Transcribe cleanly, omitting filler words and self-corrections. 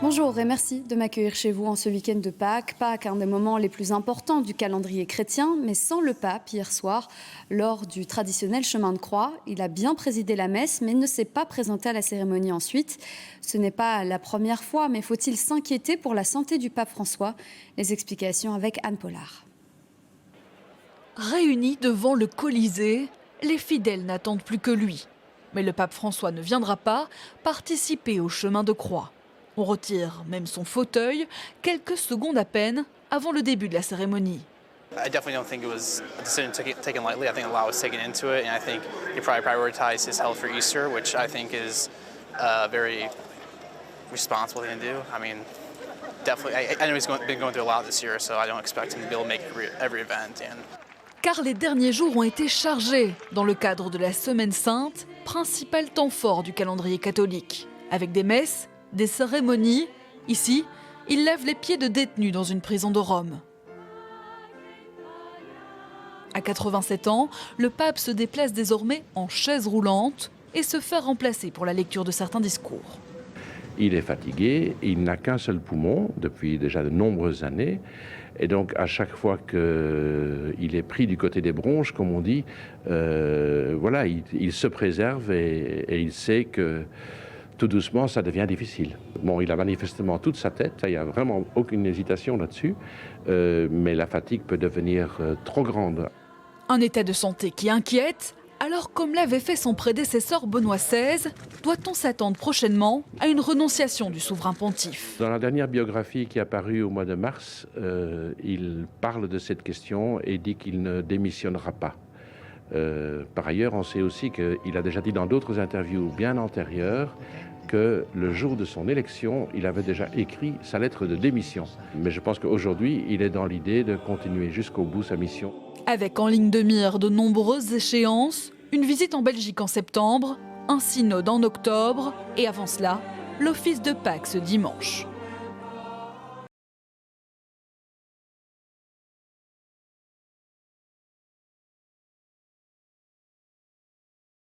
Bonjour et merci de m'accueillir chez vous en ce week-end de Pâques. Pâques, un des moments les plus importants du calendrier chrétien, mais sans le pape hier soir, lors du traditionnel chemin de croix. Il a bien présidé la messe, mais ne s'est pas présenté à la cérémonie ensuite. Ce n'est pas la première fois, mais faut-il s'inquiéter pour la santé du pape François? Les explications avec Anne Pollard. Réunis devant le Colisée, les fidèles n'attendent plus que lui. Mais le pape François ne viendra pas participer au chemin de croix. On retire même son fauteuil quelques secondes à peine avant le début de la cérémonie. I definitely don't think it was a decision taken lightly. I think a lot was taken into it, and I think he probably prioritized his health for Easter, which I think is a very responsible thing to do. I mean, definitely, I know he's been going through a lot this year, so I don't expect him to be able to make every event. Car les derniers jours ont été chargés dans le cadre de la Semaine Sainte, principal temps fort du calendrier catholique, avec des messes, des cérémonies. Ici, il lève les pieds de détenus dans une prison de Rome. À 87 ans, le pape se déplace désormais en chaise roulante et se fait remplacer pour la lecture de certains discours. Il est fatigué, il n'a qu'un seul poumon depuis déjà de nombreuses années. Et donc à chaque fois qu'il est pris du côté des bronches, comme on dit, voilà, il se préserve et il sait que tout doucement, ça devient difficile. Bon, il a manifestement toute sa tête, il n'y a vraiment aucune hésitation là-dessus, mais la fatigue peut devenir trop grande. Un état de santé qui inquiète. Alors, comme l'avait fait son prédécesseur Benoît XVI, doit-on s'attendre prochainement à une renonciation du souverain pontife? Dans la dernière biographie qui est apparue au mois de mars, il parle de cette question et dit qu'il ne démissionnera pas. Par ailleurs, on sait aussi qu'il a déjà dit dans d'autres interviews bien antérieures que le jour de son élection, il avait déjà écrit sa lettre de démission. Mais je pense qu'aujourd'hui, il est dans l'idée de continuer jusqu'au bout sa mission. Avec en ligne de mire de nombreuses échéances, une visite en Belgique en septembre, un synode en octobre et avant cela, l'office de Pâques ce dimanche.